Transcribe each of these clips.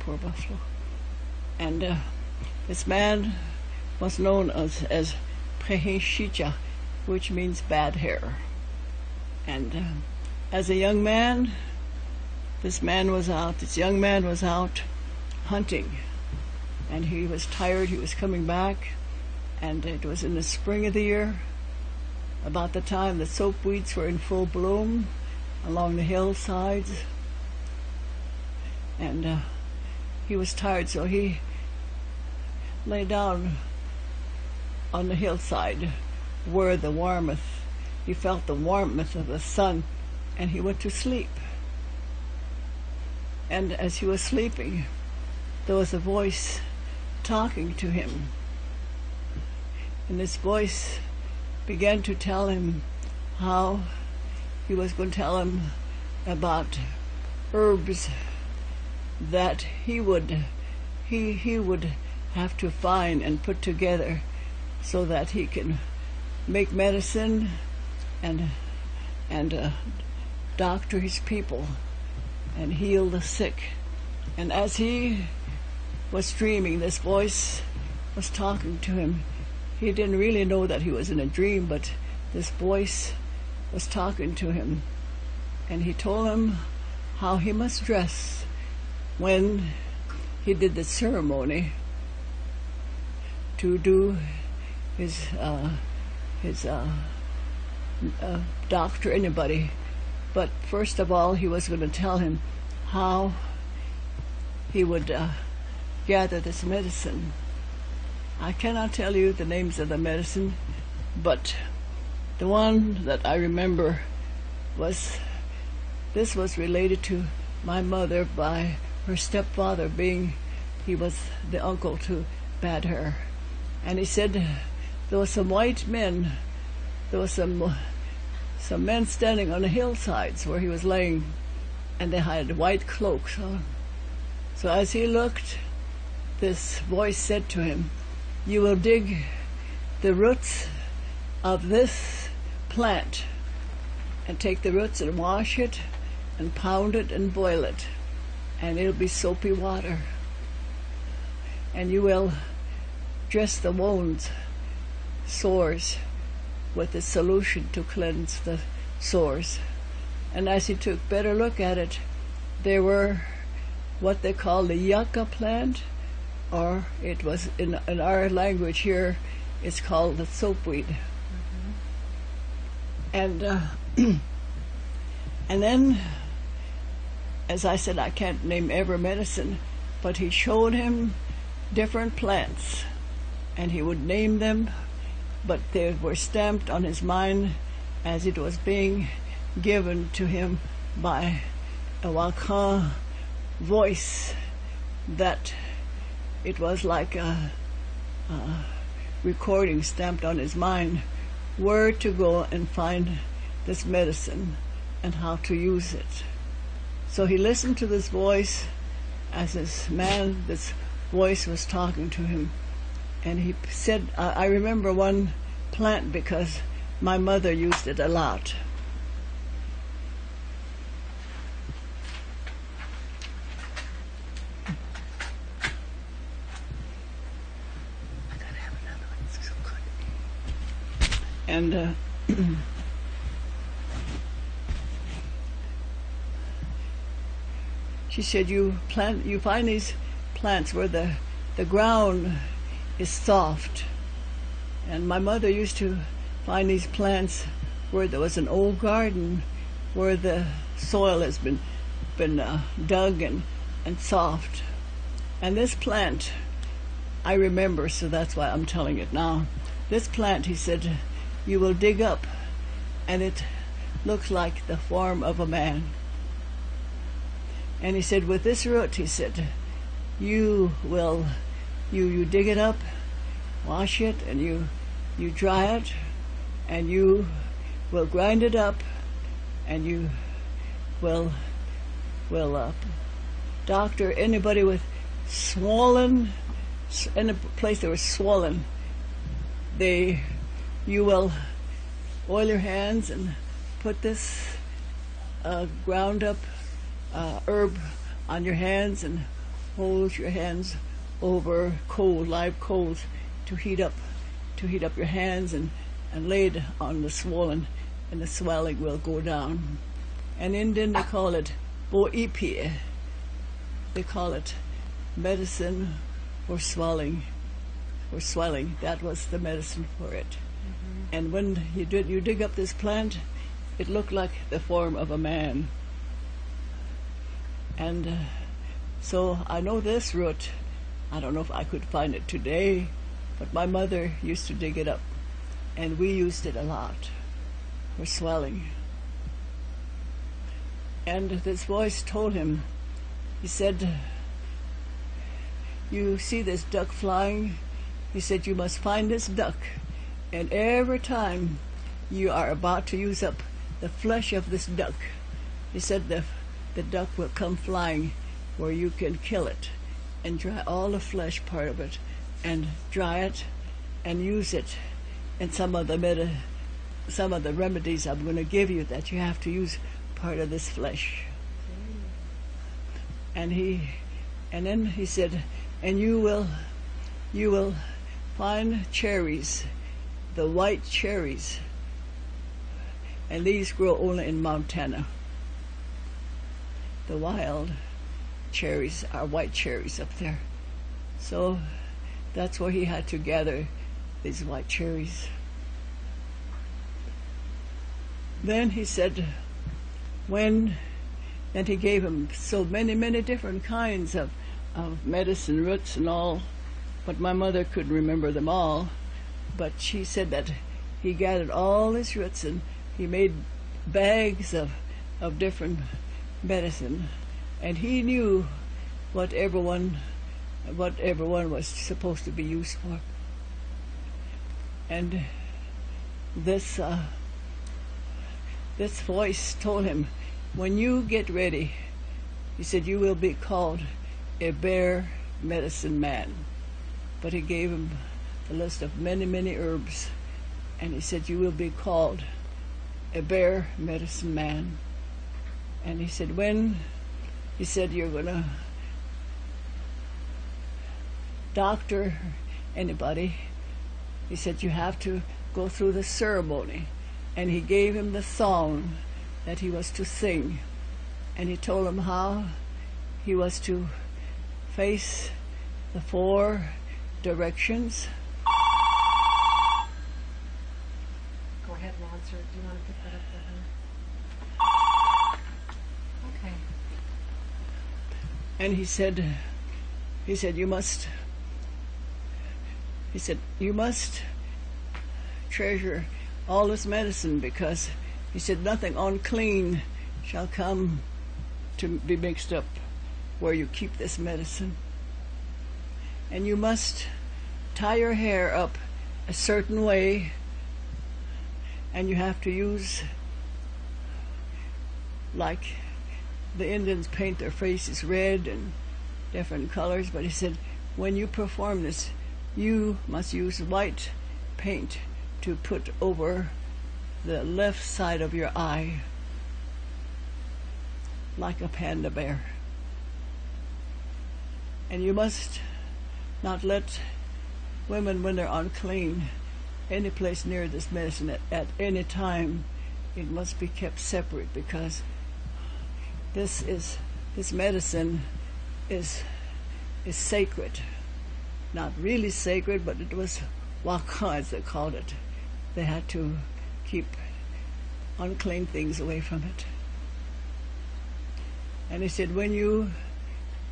poor buffalo. And this man was known as Preheshija, which means bad hair. And as a young man, this young man was out hunting, and he was tired. He was coming back, and it was in the spring of the year, about the time the soapweeds were in full bloom along the hillsides. And he was tired, so he lay down on the hillside where he felt the warmth of the sun, and he went to sleep. And as he was sleeping, there was a voice talking to him. And this voice began to tell him how he was going to tell him about herbs that he would have to find and put together so that he can make medicine and doctor his people and heal the sick. And as he was dreaming, this voice was talking to him. He didn't really know that he was in a dream, but this voice was talking to him. And he told him how he must dress when he did the ceremony to do his doctor anybody. But first of all, he was going to tell him how he would gather this medicine. I cannot tell you the names of the medicine, but the one that I remember was related to my mother by her stepfather, he was the uncle to Bad Hair. And he said there were some white men, there were some men standing on the hillsides where he was laying, and they had white cloaks on. So as he looked, this voice said to him, "You will dig the roots of this plant and take the roots and wash it and pound it and boil it, and it'll be soapy water. And you will dress the wounds, sores, with the solution to cleanse the sores." And as he took better look at it, there were what they call the yucca plant, or it was in our language here, it's called the soapweed. Mm-hmm. And then, as I said, I can't name every medicine, but he showed him different plants, and he would name them, but they were stamped on his mind as it was being given to him by a Wakan voice, that it was like a recording stamped on his mind where to go and find this medicine and how to use it. So he listened to this voice as this voice was talking to him. And he said, I remember one plant because my mother used it a lot. I gotta have another one, it's so good. And she said, you find these plants where the ground is soft. And my mother used to find these plants where there was an old garden where the soil has been dug and soft. And this plant, I remember, so that's why I'm telling it now. This plant, he said, you will dig up, and it looks like the form of a man. And he said, with this root, he said, you dig it up, wash it, and you dry it, and you will grind it up, and you will doctor anybody with swollen, in a place that was swollen. You will oil your hands and put this ground up herb on your hands and hold your hands over live coals to heat up your hands and lay it on the swollen, and the swelling will go down. And in Indian they call it boipi. They call it medicine for swelling. That was the medicine for it. Mm-hmm. And when you dig up this plant, it looked like the form of a man. And so I know this root. I don't know if I could find it today, but my mother used to dig it up, and we used it a lot for swelling. And this voice told him, he said, you see this duck flying? He said, you must find this duck, and every time you are about to use up the flesh of this duck, he said, the duck will come flying where you can kill it and dry all the flesh part of it, and dry it and use it in some of the remedies I'm going to give you, that you have to use part of this flesh. And then he said, and you will find cherries, the white cherries, and these grow only in Montana. The wild cherries are white cherries up there. So that's where he had to gather these white cherries. Then he said, and he gave him so many different kinds of medicine roots and all, but my mother couldn't remember them all. But she said that he gathered all his roots and he made bags of different medicine, and he knew what everyone was supposed to be used for. And this voice told him, when you get ready, he said, you will be called a bear medicine man. But he gave him a list of many herbs, and he said, you will be called a bear medicine man. And he said, you're going to doctor anybody, he said, you have to go through the ceremony. And he gave him the song that he was to sing, and he told him how he was to face the 4 directions. Go ahead, Lance, or do you want to pick that up for her? Okay. And he said you must treasure all this medicine, because he said nothing unclean shall come to be mixed up where you keep this medicine. And you must tie your hair up a certain way, and you have to use, like the Indians paint their faces red and different colors, but he said when you perform this, you must use white paint to put over the left side of your eye, like a panda bear. And you must not let women, when they're unclean, any place near this medicine at any time. It must be kept separate, because this medicine is sacred. Not really sacred, but it was waka, as they called it. They had to keep unclean things away from it. And he said, when you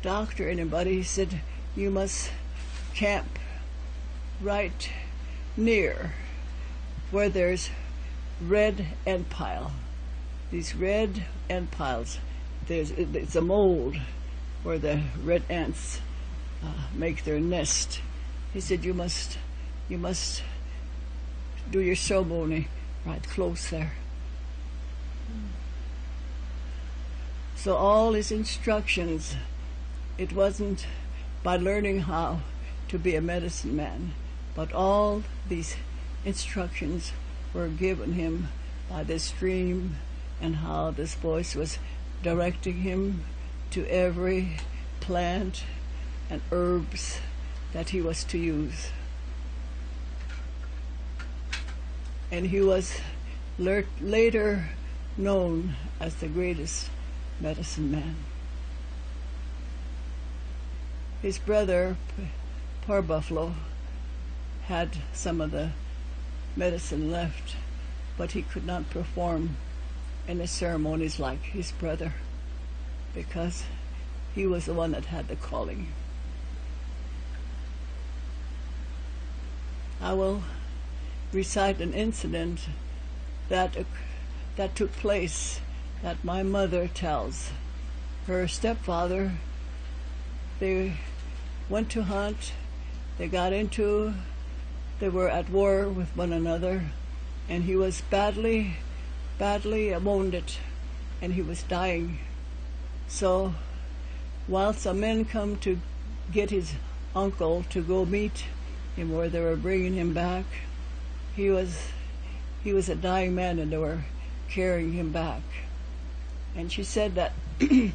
doctor anybody, he said, you must camp right near where there's red ant pile. These red ant piles, it's a mold where the red ants make their nest. He said, you must do your ceremony right close there. So all his instructions, it wasn't by learning how to be a medicine man, but all these instructions were given him by this dream, and how this voice was directing him to every plant and herbs that he was to use. And he was later known as the greatest medicine man. His brother, Poor Buffalo, had some of the medicine left, but he could not perform in the ceremonies like his brother because he was the one that had the calling. I will recite an incident that took place that my mother tells. Her stepfather, they went to hunt, they were at war with one another, and he was badly wounded, and he was dying. So while some men come to get his uncle to go meet him where they were bringing him back, he was a dying man, and they were carrying him back. And she said that he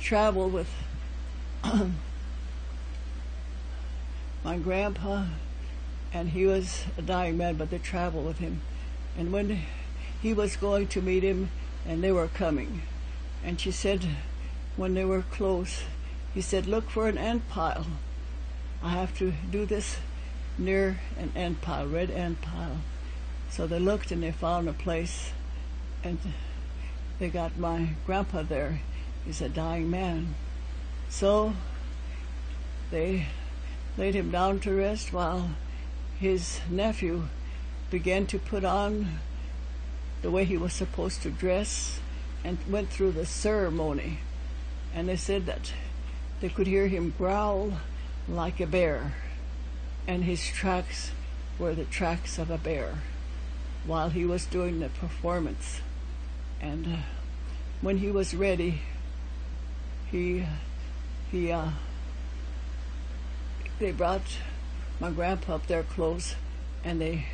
traveled with my grandpa, and he was a dying man, but they traveled with him. And when he was going to meet him, and they were coming, and she said when they were close, he said, "Look for an ant pile. I have to do this near an ant pile, red ant pile." So they looked and they found a place, and they got my grandpa there. He's a dying man. So they laid him down to rest while his nephew began to put on the way he was supposed to dress and went through the ceremony. And they said that they could hear him growl like a bear, and his tracks were the tracks of a bear while he was doing the performance. And when he was ready, they brought my grandpa up there close, and they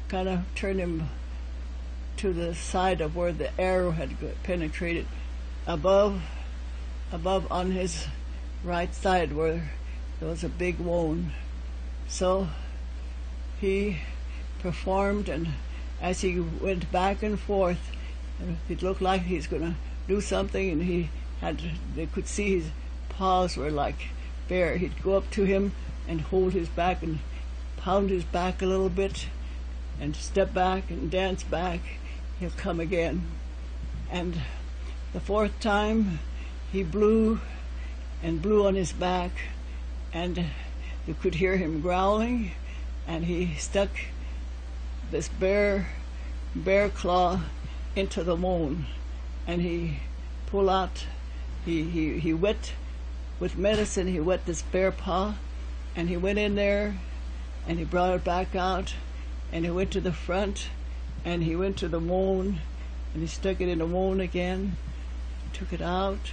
kind of turned him to the side of where the arrow had penetrated, above on his right side where there was a big wound. So he performed, and as he went back and forth, it looked like he's going to do something, and they could see his paws were like bare. He'd go up to him and hold his back and pound his back a little bit and step back and dance back. He'll come again. And the fourth time he blew and blew on his back, and you could hear him growling, and he stuck this bare claw into the wound, and he pulled out, he wet with medicine, he wet this bare paw, and he went in there and he brought it back out, and he went to the front and he went to the wound and he stuck it in the wound again, took it out.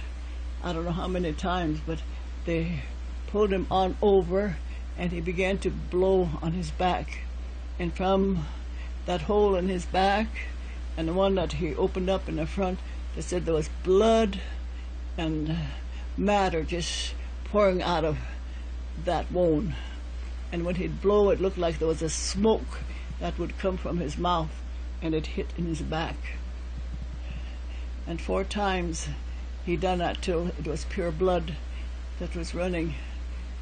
I don't know how many times, but they pulled him on over, and he began to blow on his back. And from that hole in his back and the one that he opened up in the front, they said there was blood and matter just pouring out of that wound. And when he'd blow, it looked like there was a smoke that would come from his mouth, and it hit in his back. And 4 times he done that till it was pure blood that was running.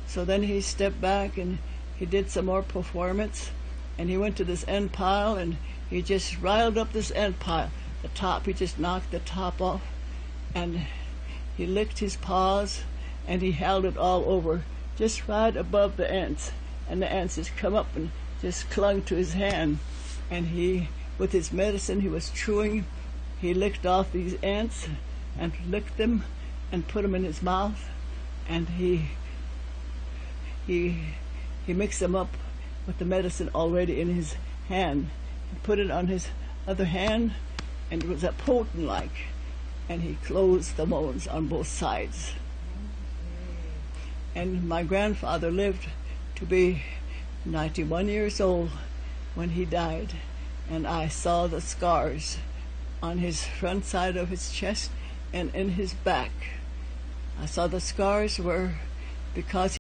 So then he stepped back and he did some more performance, and he went to this end pile and he just riled up this end pile. The top, he just knocked the top off, and he licked his paws and he held it all over, just right above the ants. And the ants just come up and just clung to his hand. And he, with his medicine he was chewing, he licked off these ants and licked them and put them in his mouth, and he mixed them up with the medicine already in his hand and put it on his other hand, and it was a potent like, and he closed the wounds on both sides. And my grandfather lived to be 91 years old when he died, and I saw the scars on his front side of his chest and in his back. I saw the scars were because